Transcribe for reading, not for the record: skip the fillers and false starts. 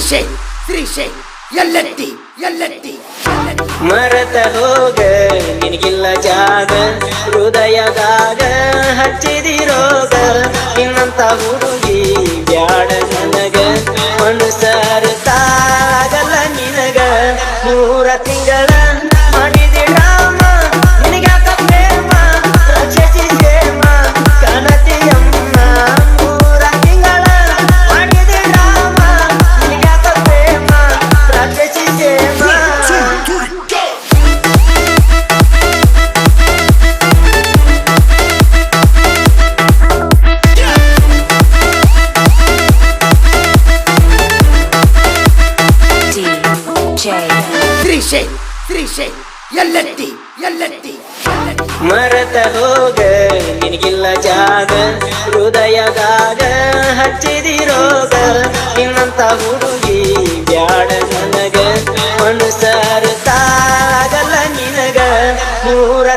ಶ್ರೀಶೈ ಎಲ್ಲೆತ್ತಿ ಮರೆತ ಹೋಗ ನಿನಗಿಲ್ಲ ಜಾಗ ಹೃದಯದಾಗ ಹಚ್ಚಿದಿರೋಗ ಇನ್ನಂತ ಹುಡುಗಿ ಬ್ಯಾಡ ನನಗ ಮನುಷ್ಯರ ತಾಗಲ್ಲ ನಿನಗ 3 ತಿಂಗಳ ಮಾಡಿದೆ ರಾಮ ನಿನಗ್ಯಾಕ ಪ್ರೇಮ ರಕ್ಷಿಸಿ ಸೇಮ ಕಾಣತಿಯಮ್ಮ 3 ತಿಂಗಳ ಮಾಡಿದೆ ರಾಮ ನಿನಗ್ಯಾಕ ಪ್ರೇಮ ರಕ್ಷಿಸಿ ಸೇಮ ಶ್ರೀಶೈ ಎಲ್ಲೆತ್ತಿ ಮರೆತ ಹೋಗ ನಿನಗಿಲ್ಲ ಜಾಗ ಹೃದಯದಾಗ ಹಚ್ಚಿದಿರೋಗ ಇನ್ನಂತ ಹುಡುಗಿ ಬ್ಯಾಡ ನನಗ ಮನುಷ್ಯರ ತಾಗಲ್ಲ ನಿನಗ 3